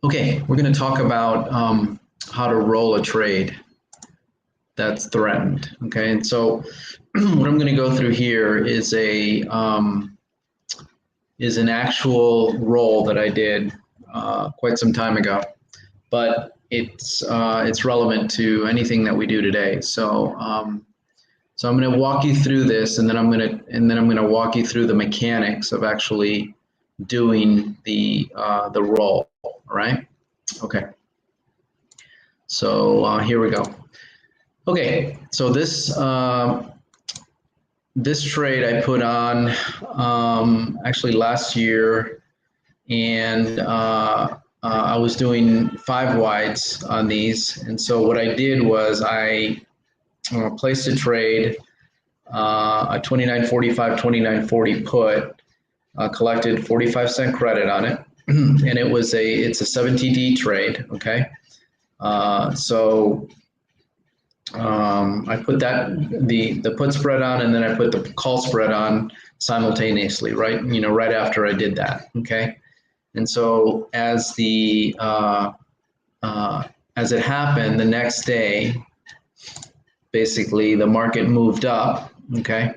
Okay, we're going to talk about how to roll a trade that's threatened. Okay, and so what I'm going to go through here is an actual roll that I did quite some time ago, but it's relevant to anything that we do today. So so I'm going to walk you through this, and then I'm going to walk you through the mechanics of actually doing the roll. All right. Okay. So here we go. Okay. So this trade I put on actually last year, and I was doing 5 wides on these. And so what I did was I placed a trade, a 29.45, 29.40 put, collected 45-cent credit on it, and it's a 7TD trade. Okay, so I put the put spread on, and then I put the call spread on simultaneously, right? Right after I did that. Okay, and so as it happened, the next day, basically the market moved up. Okay.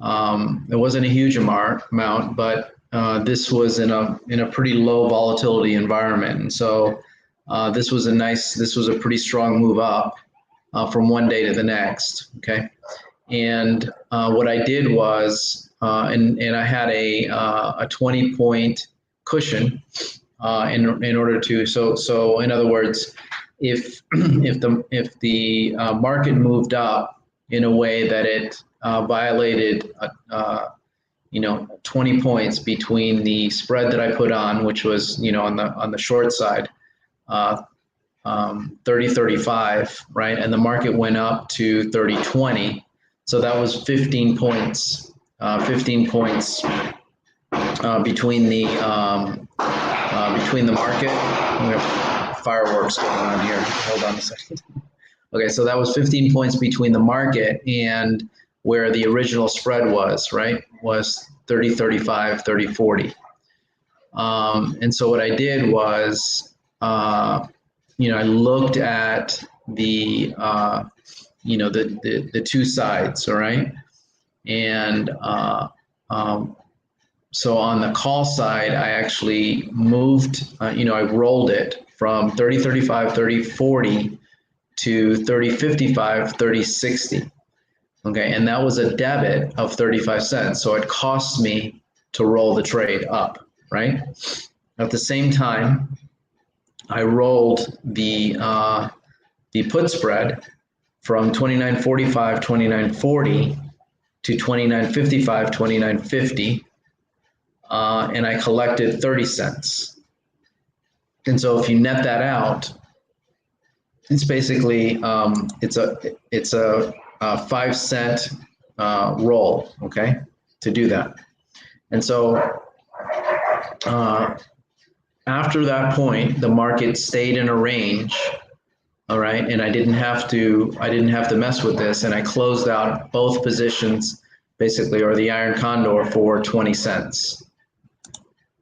It wasn't a huge amount, but this was in a pretty low volatility environment, and so this was a pretty strong move up from one day to the next. Okay, and what I did was, and I had a 20-point cushion in order to. So in other words, if the market moved up in a way that it violated 20 points between the spread that I put on, which was on the short side, 30.35, right, and the market went up to 30.20, so that was 15 points. 15 points between the market. We have fireworks going on here. Hold on a second. Okay, so that was 15 points between the market and where the original spread was, right? Was 30.35, 30.40. And so what I did was, I looked at the two sides, all right? And so on the call side, I actually moved, I rolled it from 30.35, 30.40 to 30.55, 30.60. Okay, and that was a debit of 35 cents. So it cost me to roll the trade up, right? At the same time, I rolled the put spread from 29.45, 29.40 to 29.55, 29.50, and I collected 30 cents. And so if you net that out, it's basically it's a 5-cent roll, okay, to do that. And so after that point, the market stayed in a range, all right, and I didn't have to mess with this, and I closed out both positions basically, or the Iron Condor, for 20 cents,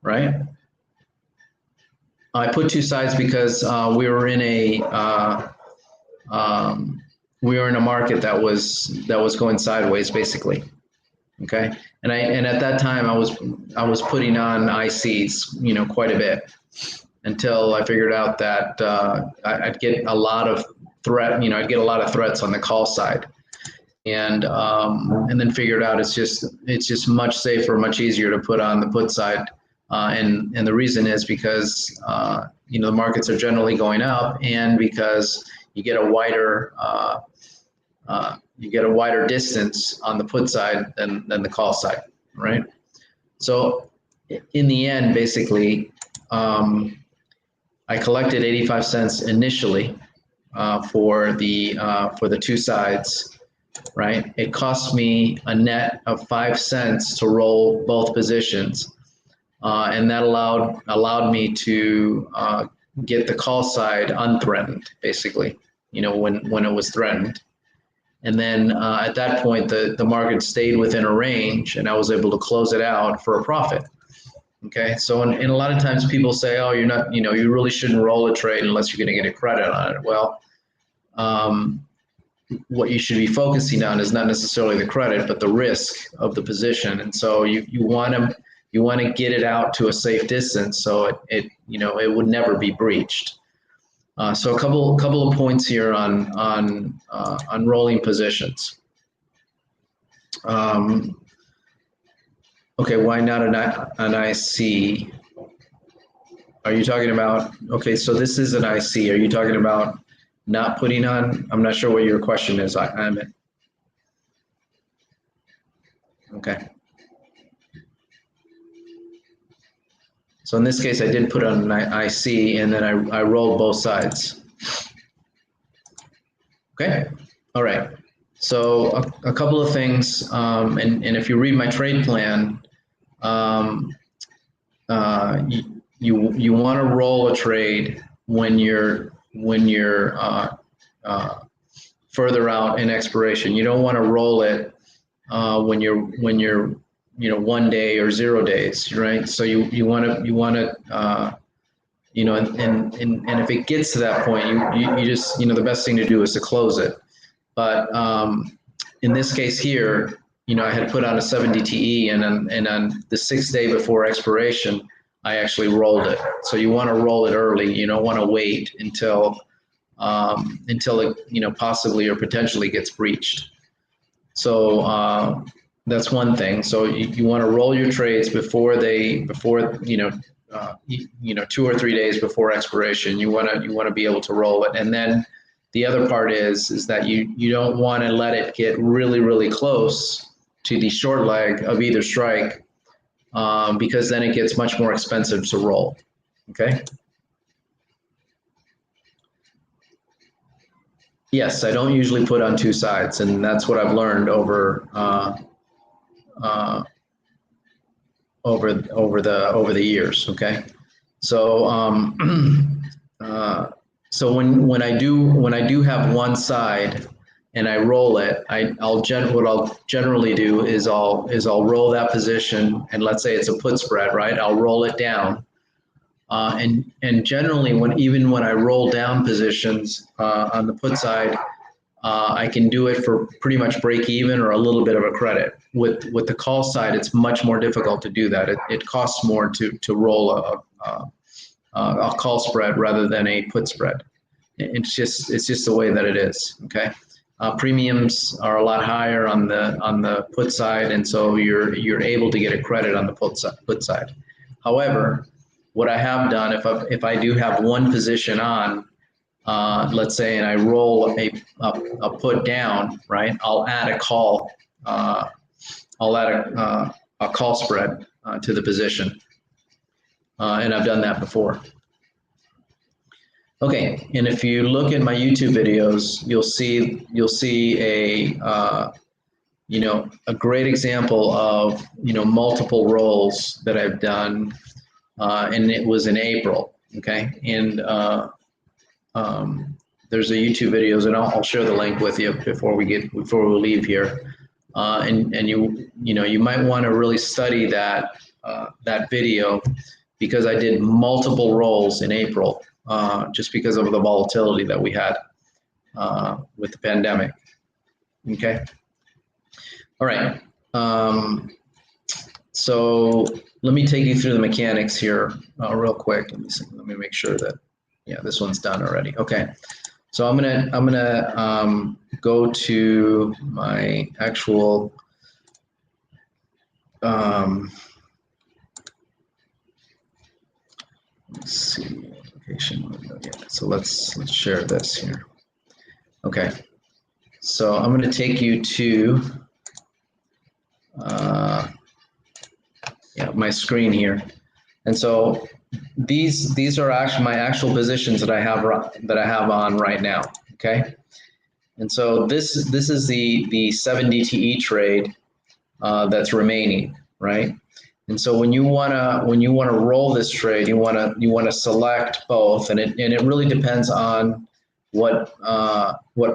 right? I put two sides because we were in a market that was going sideways, basically. Okay, and at that time I was putting on ICs, quite a bit, until I figured out that I'd get a lot of threats on the call side, and then figured out it's just much safer, much easier to put on the put side. And the reason is because the markets are generally going up, and because you get a wider distance on the put side than the call side, right? So in the end, basically, I collected 85 cents initially for the two sides, right? It cost me a net of 5 cents to roll both positions. And that allowed me to get the call side unthreatened, basically, when it was threatened. And then at that point, the market stayed within a range, and I was able to close it out for a profit. Okay, so and a lot of times people say, oh, you're not, you really shouldn't roll a trade unless you're going to get a credit on it. Well, what you should be focusing on is not necessarily the credit, but the risk of the position. And so you want to get it out to a safe distance so it would never be breached. So a couple of points here on rolling positions. Okay, why not an IC? Are you talking about, okay, so this is an IC. Are you talking about not putting on? I'm not sure what your question is. I'm in. Okay. So in this case, I did put on an IC and then I rolled both sides. Okay, all right. So a couple of things, and if you read my trade plan, you want to roll a trade when you're further out in expiration. You don't want to roll it when you're 1 day or 0 days, right? So you want to and if it gets to that point, you just the best thing to do is to close it. But in this case here, I had put on a 7 DTE, and on the 6th day before expiration, I actually rolled it. So you want to roll it early. You don't want to wait until it possibly or potentially gets breached. So that's one thing. So you want to roll your trades before 2 or 3 days before expiration. You want to be able to roll it. And then the other part is that you don't want to let it get really, really close to the short leg of either strike, because then it gets much more expensive to roll. Okay. Yes, I don't usually put on two sides, and that's what I've learned over the years. Okay, so so when I do have one side and I roll it, what I'll generally do is I'll roll that position, and let's say it's a put spread, right? I'll roll it down, and generally when I roll down positions on the put side, I can do it for pretty much break even or a little bit of a credit. With the call side, it's much more difficult to do that. It costs more to roll a call spread rather than a put spread. It's just the way that it is. Okay, premiums are a lot higher on the put side, and so you're able to get a credit on the put side. However, what I have done, if I do have one position on, let's say, and I roll a put down, right? I'll add a call. I'll add a call spread to the position, and I've done that before. Okay, and if you look at my YouTube videos, you'll see a great example of multiple rolls that I've done, and it was in April. Okay, and there's a YouTube videos, and I'll share the link with you before we leave here, and you might want to really study that video, because I did multiple rolls in April, just because of the volatility that we had with the pandemic. Okay. All right. So let me take you through the mechanics here real quick. Let me make sure that, yeah, this one's done already. Okay. So I'm gonna go to my actual let's see, application window. Yeah. So let's share this here. Okay. So I'm going to take you to my screen here, and so these are actually my actual positions that I have on right now. Okay, and so this is the 7 DTE trade that's remaining, right? And so when you wanna roll this trade, you wanna select both, and it really depends on what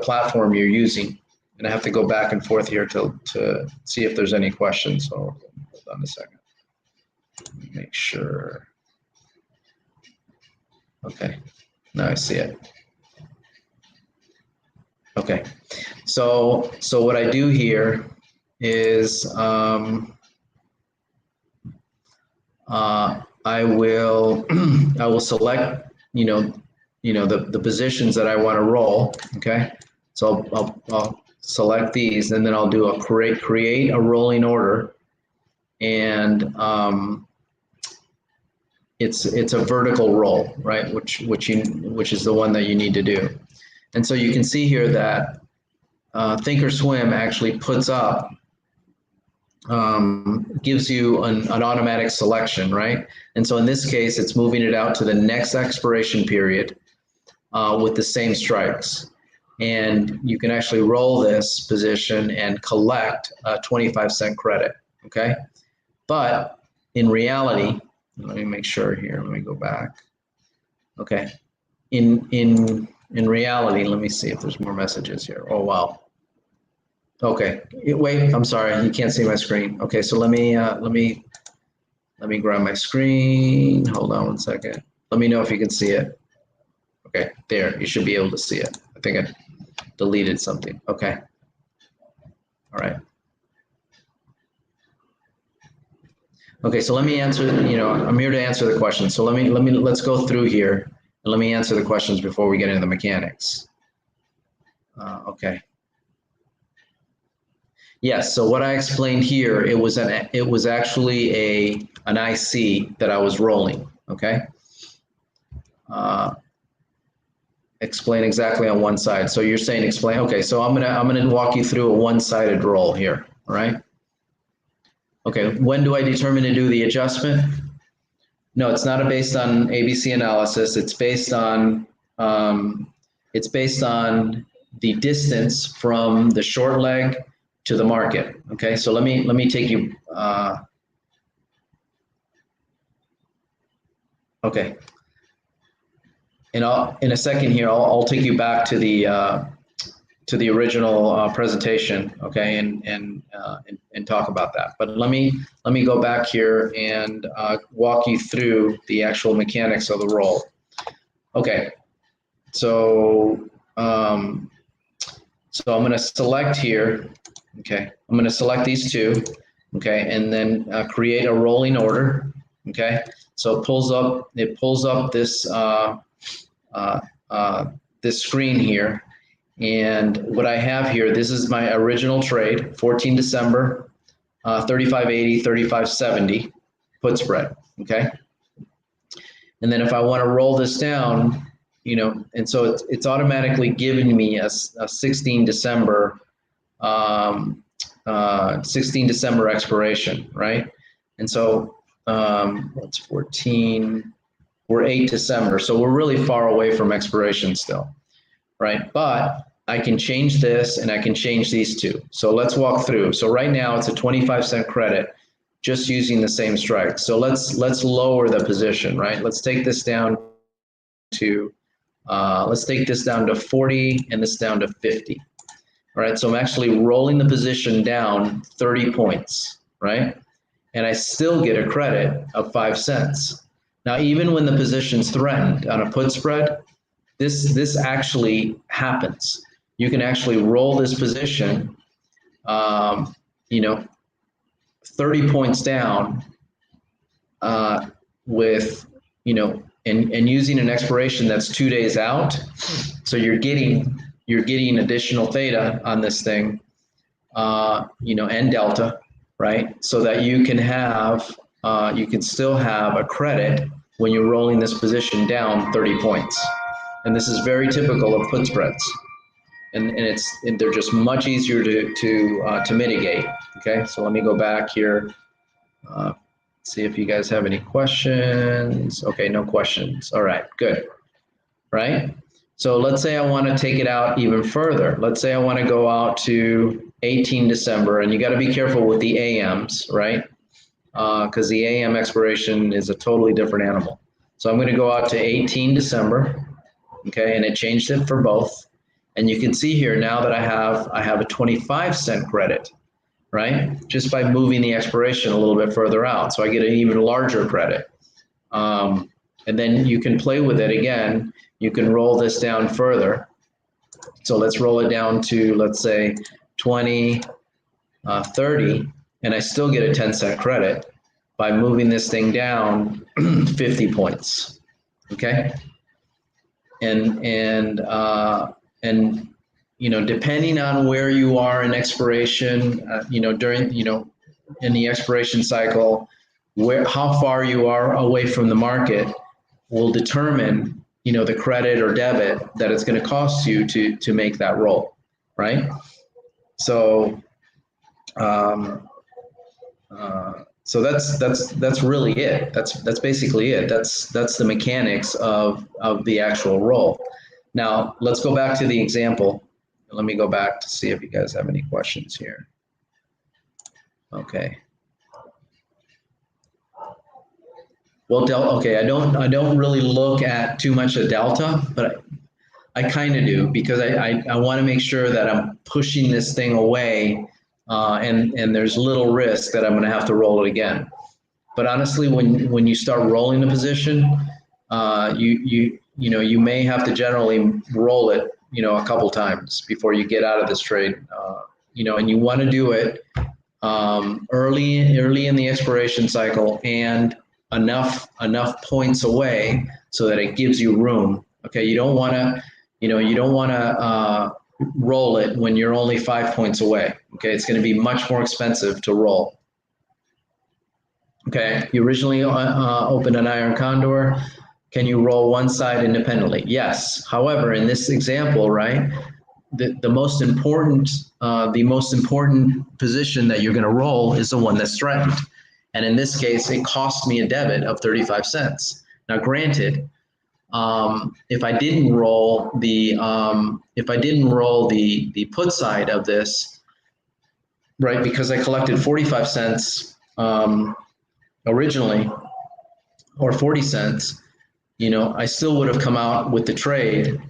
platform you're using. And I have to go back and forth here to see if there's any questions. So hold on a second. Make sure. Okay, now I see it. Okay, so what I do here is I will I will select the positions that I want to roll. Okay, so I'll select these, and then I'll do a create a rolling order, and it's a vertical roll, right? Which is the one that you need to do. And so you can see here that Thinkorswim actually puts up, gives you an automatic selection, right? And so in this case, it's moving it out to the next expiration period with the same strikes. And you can actually roll this position and collect a 25-cent credit, okay? But in reality, let me make sure here, let me go back. Okay, in reality, let me see if there's more messages here. Oh, wow. Okay, wait, I'm sorry, you can't see my screen. Okay, so let me grab my screen. Hold on one second. Let me know if you can see it. Okay, there, you should be able to see it. I think I deleted something. Okay. All right. Okay, so let me answer, I'm here to answer the question. So let's go through here and let me answer the questions before we get into the mechanics. Okay. Yes, so what I explained here, it was actually an IC that I was rolling, okay? Explain exactly on one side. So you're saying explain, okay, so I'm gonna walk you through a one-sided roll here, all right? Okay, when do I determine to do the adjustment? No, it's not based on ABC analysis. It's based on the distance from the short leg to the market. Okay, so let me take you. Okay, and in a second here, I'll take you back to the original presentation, okay, and talk about that. But let me go back here and walk you through the actual mechanics of the roll. Okay, so I'm going to select here. Okay, I'm going to select these two. Okay, and then create a rolling order. Okay, so it pulls up this this screen here. And what I have here, this is my original trade, 14 December, 35.80, 35.70 put spread, okay? And then if I want to roll this down, and so it's automatically giving me a 16 December expiration, right? And so what's 14? We're 8 December, so we're really far away from expiration still. Right, but I can change this and I can change these two. So let's walk through. So right now it's a 25-cent credit just using the same strike. So let's lower the position, right? Let's take this down to 40 and this down to 50. All right, so I'm actually rolling the position down 30 points, right? And I still get a credit of 5 cents. Now, even when the position's threatened on a put spread, this actually happens. You can actually roll this position, 30 points down with, and using an expiration that's 2 days out. So you're getting additional theta on this thing, and delta, right? So that you can still have a credit when you're rolling this position down 30 points. And this is very typical of put spreads, and they're just much easier to mitigate. Okay, so let me go back here, see if you guys have any questions. Okay, no questions. All right, good. Right. So let's say I want to take it out even further. Let's say I want to go out to 18 December, and you got to be careful with the AMs, right? Because the AM expiration is a totally different animal. So I'm going to go out to 18 December. Okay, and it changed it for both. And you can see here now that I have a 25-cent credit, right? Just by moving the expiration a little bit further out. So I get an even larger credit. And then you can play with it again. You can roll this down further. So let's roll it down to, let's say, 20, 30, and I still get a 10-cent credit by moving this thing down 50 points. Okay. And you know, depending on where you are in expiration, you know, during, you know, in the expiration cycle, how far you are away from the market will determine, you know, the credit or debit that it's going to cost you to make that roll, right? So, so that's really it. That's basically it. That's the mechanics of the actual roll. Now let's go back to the example. Let me go back to see if you guys have any questions here. Okay. Well, okay, I don't really look at too much of delta, but I kind of do, because I want to make sure that I'm pushing this thing away, and there's little risk that I'm going to have to roll it again. But honestly, when you start rolling the position, you know, you may have to generally roll it, you know, a couple times before you get out of this trade. You know, and you want to do it early in the expiration cycle and enough points away so that it gives you room. Okay, you don't want to, you know, you don't want to roll it when you're only 5 points away. Okay, it's going to be much more expensive to roll. Okay, you originally opened an Iron Condor. Can you roll one side independently? Yes. However, in this example, right, the most important position that you're going to roll is the one that's threatened. And in this case, it cost me a debit of 35 cents. Now, granted, if I didn't roll the put side of this, right, because I collected 45 cents originally, or 40 cents, you know, I still would have come out with the trade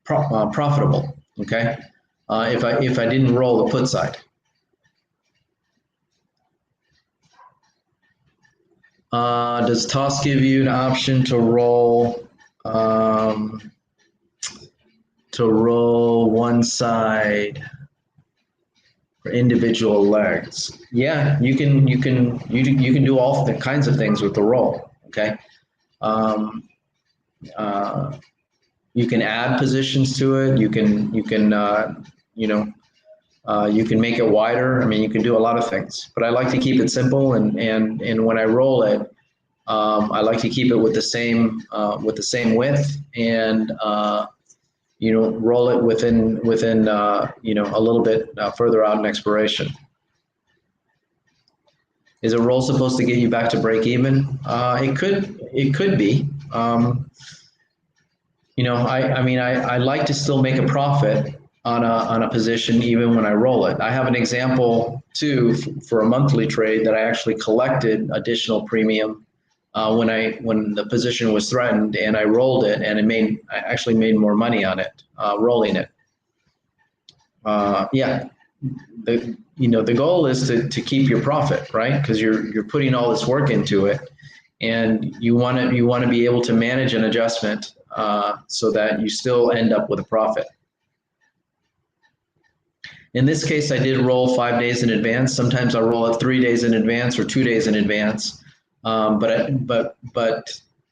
profitable. Okay, if I didn't roll the put side. Does toss give you an option to roll one side for individual legs? Yeah, you can do all the kinds of things with the roll. Okay, you can add positions to it. You can you can make it wider. I mean, you can do a lot of things, but I like to keep it simple. And when I roll it, I like to keep it with the same width, and you know, roll it within you know, a little bit further out in expiration. Is a roll supposed to get you back to break even? It could be. You know, I mean, I like to still make a profit on a position even when I roll it. I have an example too for a monthly trade that I actually collected additional premium when the position was threatened, and I rolled it, and I actually made more money on it rolling it. Yeah, the goal is to keep your profit, right? Because you're putting all this work into it, and you want to be able to manage an adjustment so that you still end up with a profit. In this case, I did roll 5 days in advance. Sometimes I roll it 3 days in advance or 2 days in advance. But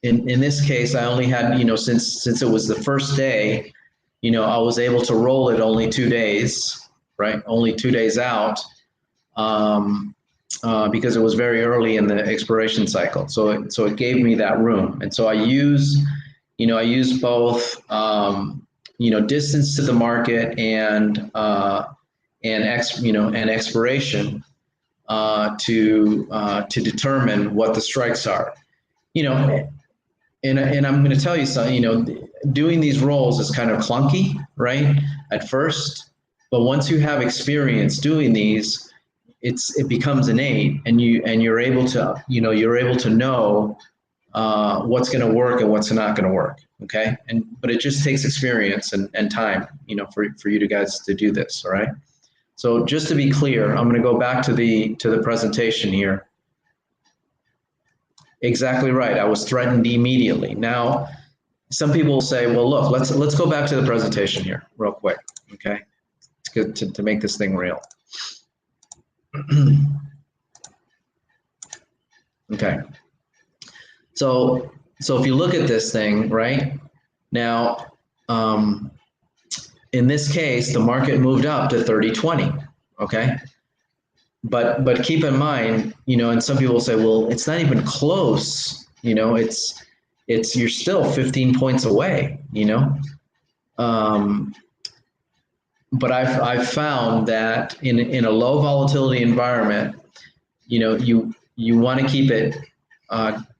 in this case, I only had, you know, since it was the first day, you know, I was able to roll it only 2 days, right? Only 2 days out, because it was very early in the expiration cycle. So it gave me that room. And so I use both, you know, distance to the market and expiration to determine what the strikes are. You know, and I'm going to tell you something. You know, doing these rolls is kind of clunky, right, at first, but once you have experience doing these, it becomes innate, and you're able to know what's going to work and what's not going to work. Okay, but it just takes experience and time, you know, for you guys to do this. All right. So just to be clear, I'm going to go back to the presentation here. Exactly right. I was threatened immediately. Now, some people will say, well, look, let's go back to the presentation here real quick. Okay, it's good to make this thing real. Okay. So if you look at this thing right now, in this case, the market moved up to 30.20. Okay. But keep in mind, and some people say, well, it's not even close. It's you're still 15 points away. But I've found that in a low volatility environment, you want to keep it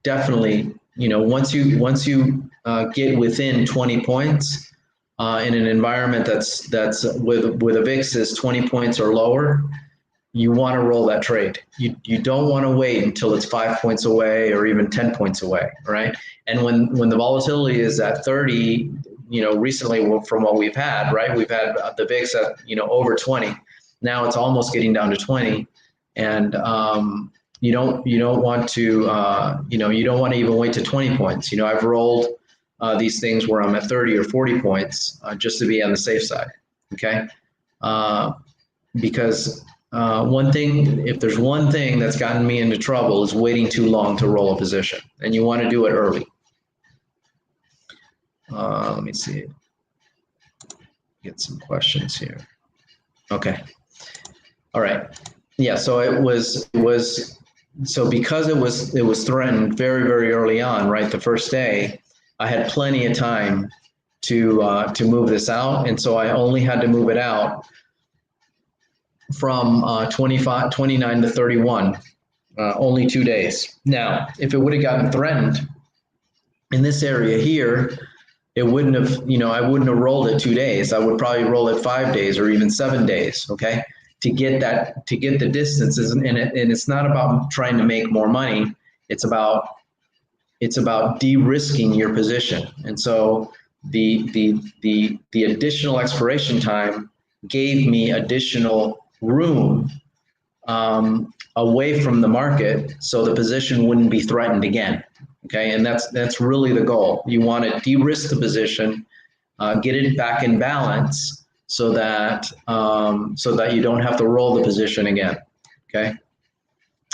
definitely. Once you get within 20 points in an environment that's with a VIX is 20 points or lower, you want to roll that trade. You don't want to wait until it's 5 points away or even 10 points away, right? And when the volatility is at 30, recently from what we've had, right? We've had the VIX at over 20. Now it's almost getting down to 20, and you don't want to you don't want to even wait to 20 points. I've rolled these things where I'm at 30 or 40 points just to be on the safe side. Okay, because if there's one thing that's gotten me into trouble is waiting too long to roll a position, and you want to do it early. Let me see, get some questions here. Okay, all right, yeah. So so because it was threatened very, very early on, right? The first day, I had plenty of time to move this out, and so I only had to move it out from 29 to 31, only 2 days. Now, if it would have gotten threatened in this area here, it wouldn't have, I wouldn't have rolled it 2 days. I would probably roll it 5 days or even 7 days, okay, to get the distances. And it's not about trying to make more money. It's about de-risking your position. And so the additional expiration time gave me additional room away from the market, so the position wouldn't be threatened again. Okay, and that's really the goal. You want to de-risk the position, get it back in balance, so that you don't have to roll the position again. Okay,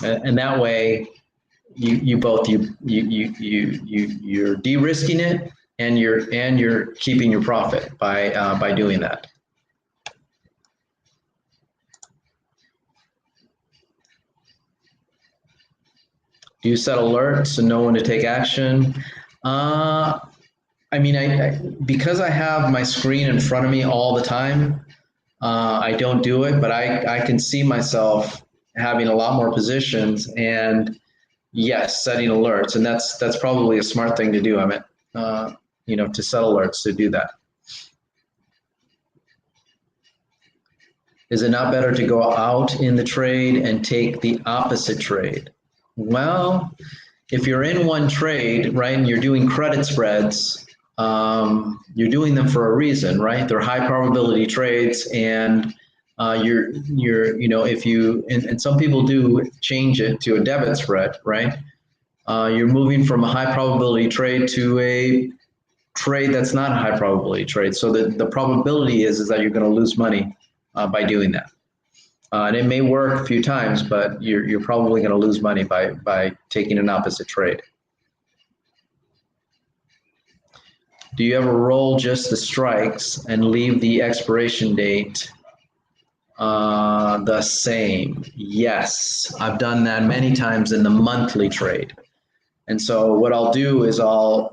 and that way you're de-risking it, and you're keeping your profit by doing that. Do you set alerts and know when to take action? I mean, because I have my screen in front of me all the time, I don't do it, but I can see myself having a lot more positions, and yes, setting alerts, and that's probably a smart thing to do. I mean, to set alerts to do that. Is it not better to go out in the trade and take the opposite trade? Well, if you're in one trade, right, and you're doing credit spreads, you're doing them for a reason, right? They're high probability trades, and if you, and some people do change it to a debit spread, right? You're moving from a high probability trade to a trade that's not a high probability trade. So the probability is that you're going to lose money by doing that. And it may work a few times, but you're probably going to lose money by taking an opposite trade. Do you ever roll just the strikes and leave the expiration date the same? Yes, I've done that many times in the monthly trade. And so what I'll do is I'll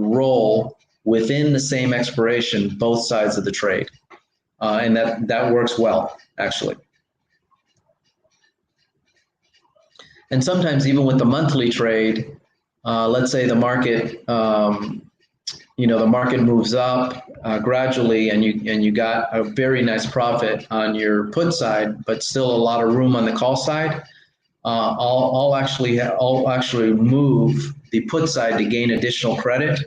roll within the same expiration both sides of the trade, and that works well, actually. And sometimes even with the monthly trade, let's say the market, the market moves up gradually, and you got a very nice profit on your put side, but still a lot of room on the call side. I'll actually move the put side to gain additional credit,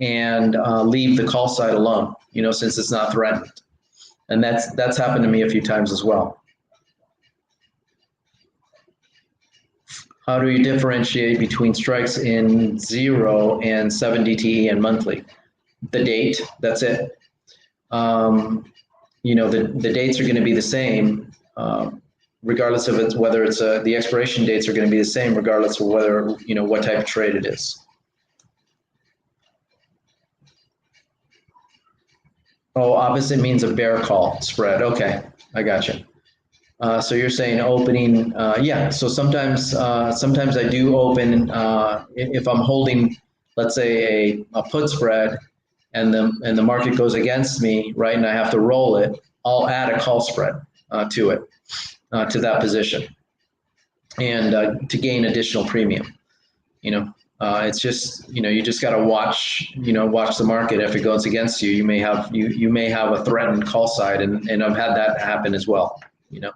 and leave the call side alone, since it's not threatened. And that's happened to me a few times as well. How do you differentiate between strikes in 0 and 7 DTE and monthly? The date, that's it. You know, the dates are going to be the same, regardless of whether it's the expiration dates are going to be the same, regardless of whether, you know, what type of trade it is. Oh, opposite means a bear call spread. Okay, I got you. So you're saying opening, yeah. So sometimes I do open if I'm holding, let's say a put spread, and the market goes against me, right, and I have to roll it. I'll add a call spread to it, to that position, and to gain additional premium. You know, it's just, you know, you just got to watch the market. If it goes against you, you may have a threatened call side, and I've had that happen as well. You know,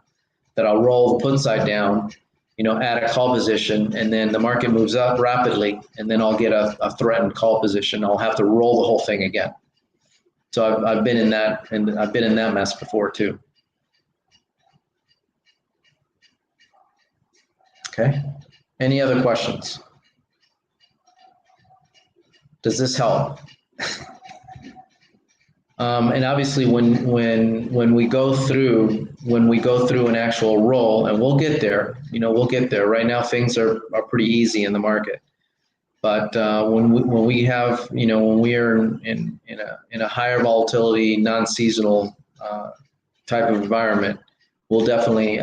that I'll roll the put side down, you know, add a call position, and then the market moves up rapidly, and then I'll get a threatened call position. I'll have to roll the whole thing again. So I've been in that, and I've been in that mess before too. Okay. Any other questions? Does this help? And obviously, when we go through an actual roll, and we'll get there. You know, we'll get there. Right now, things are pretty easy in the market. But when we have, you know, when we are in a higher volatility, non-seasonal type of environment, we'll definitely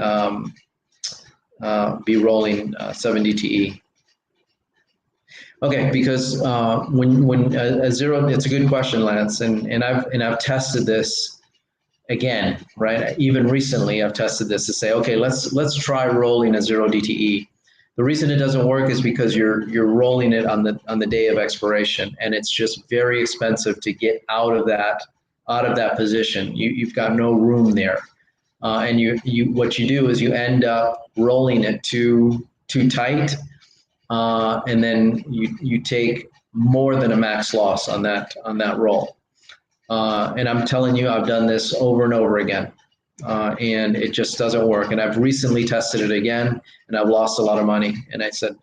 be rolling 7 DTE. Okay, because when a zero, it's a good question, Lance, and I've tested this again, right? Even recently, I've tested this to say, okay, let's try rolling a 0 DTE. The reason it doesn't work is because you're rolling it on the day of expiration, and it's just very expensive to get out of that position. You've got no room there, and what you do is you end up rolling it too tight, and then you take more than a max loss on that roll. And I'm telling you, I've done this over and over again. And it just doesn't work. And I've recently tested it again, and I've lost a lot of money. And I said,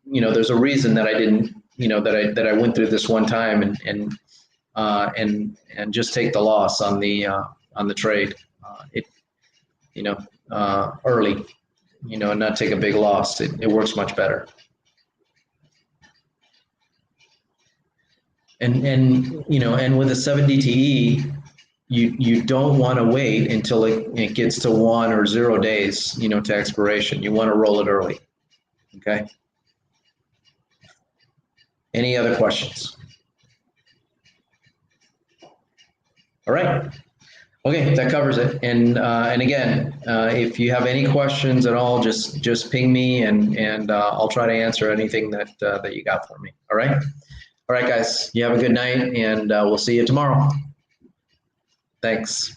you know, there's a reason that I didn't, you know, that I went through this one time and just take the loss on the trade, you know, early, you know, and not take a big loss. It works much better. And you know, and with a 7 DTE. You don't want to wait until it gets to 1 or 0 days, you know, to expiration. You want to roll it early. Okay. Any other questions? All right. Okay, that covers it. And again, if you have any questions at all, just ping me, and I'll try to answer anything that you got for me. All right. All right, guys. You have a good night, and we'll see you tomorrow. Thanks.